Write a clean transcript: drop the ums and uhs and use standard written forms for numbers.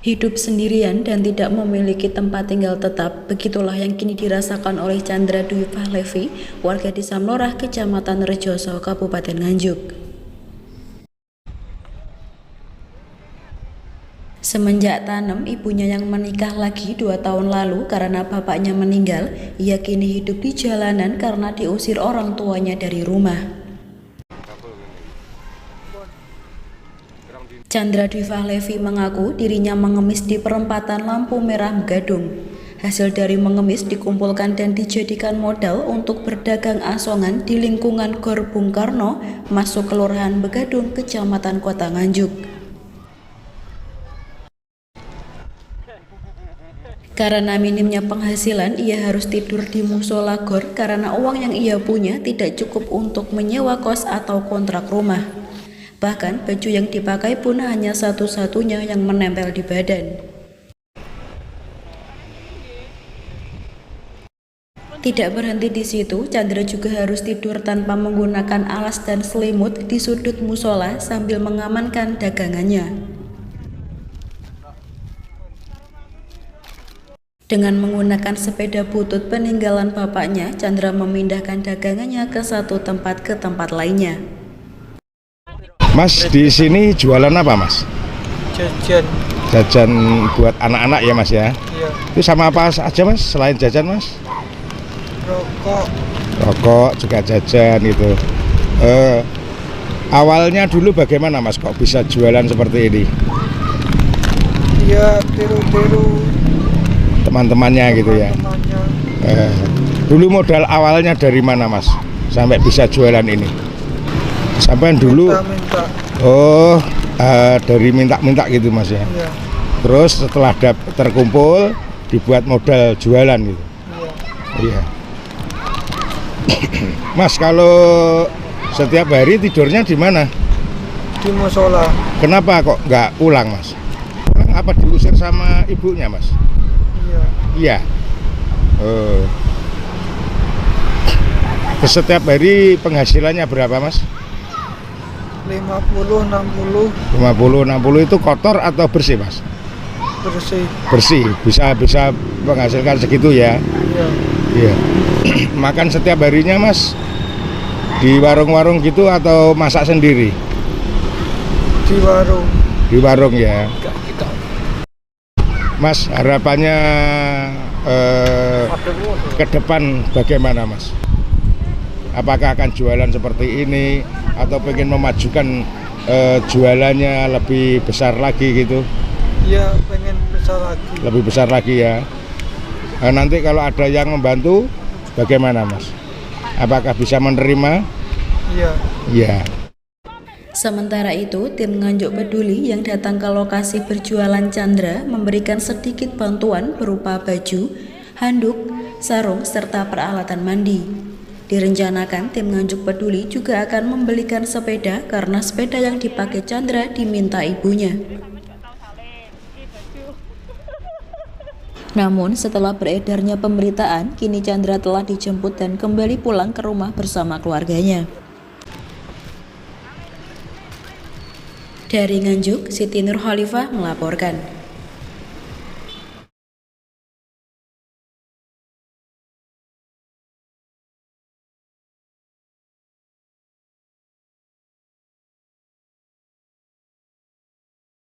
Hidup sendirian dan tidak memiliki tempat tinggal tetap, begitulah yang kini dirasakan oleh Chandra Dwi Fahlevi, warga Desa Mlorah, Kecamatan Rejoso, Kabupaten Nganjuk. Semenjak tanam, ibunya yang menikah lagi 2 tahun lalu karena bapaknya meninggal, ia kini hidup di jalanan karena diusir orang tuanya dari rumah. Chandra Dwi Fahlevi mengaku dirinya mengemis di perempatan lampu merah Gadung. Hasil dari mengemis dikumpulkan dan dijadikan modal untuk berdagang asongan di lingkungan Gor Bung Karno, masuk Kelurahan Begadung, Kecamatan Kota Nganjuk. Karena minimnya penghasilan, ia harus tidur di musola gor karena uang yang ia punya tidak cukup untuk menyewa kos atau kontrak rumah. Bahkan baju yang dipakai pun hanya satu-satunya yang menempel di badan. Tidak berhenti di situ, Chandra juga harus tidur tanpa menggunakan alas dan selimut di sudut musola sambil mengamankan dagangannya. Dengan menggunakan sepeda butut peninggalan bapaknya, Chandra memindahkan dagangannya ke satu tempat ke tempat lainnya. Mas, di sini jualan apa, Mas? Jajan. Jajan buat anak-anak ya, Mas ya? Iya. Itu sama apa aja, Mas? Selain jajan, Mas? Rokok. Rokok juga jajan gitu. Awalnya dulu bagaimana, Mas? Kok bisa jualan seperti ini? Iya, tiru-tiru Teman-temannya gitu ya? temannya. Dulu modal awalnya dari mana, Mas? Sampai bisa jualan ini? Sampai dulu? Minta-minta. Oh, dari minta-minta gitu, Mas ya? Iya. Terus setelah terkumpul dibuat modal jualan gitu. Iya. Iya. Mas, kalau setiap hari tidurnya di mana? Di musola. Kenapa kok nggak pulang, Mas? Pulang apa diusir sama ibunya, Mas? Iya. Iya. Setiap hari penghasilannya berapa, Mas? 50, 60. 50-60 itu kotor atau bersih, Mas? Bersih. Bersih, bisa menghasilkan segitu ya. Iya. Iya. Makan setiap harinya, Mas, di warung-warung gitu atau masak sendiri? Di warung. Di warung ya. Mas, harapannya ke depan bagaimana, Mas? Apakah akan jualan seperti ini atau pengen memajukan jualannya lebih besar lagi gitu? Iya, pengen besar lagi. Lebih besar lagi ya. Nanti kalau ada yang membantu bagaimana, Mas? Apakah bisa menerima? Iya. Iya. Sementara itu, tim Nganjuk Peduli yang datang ke lokasi berjualan Chandra memberikan sedikit bantuan berupa baju, handuk, sarung, serta peralatan mandi. Direncanakan tim Nganjuk Peduli juga akan membelikan sepeda karena sepeda yang dipakai Chandra diminta ibunya. Namun setelah beredarnya pemberitaan, kini Chandra telah dijemput dan kembali pulang ke rumah bersama keluarganya. Dari Nganjuk, Siti Nurhalifah melaporkan.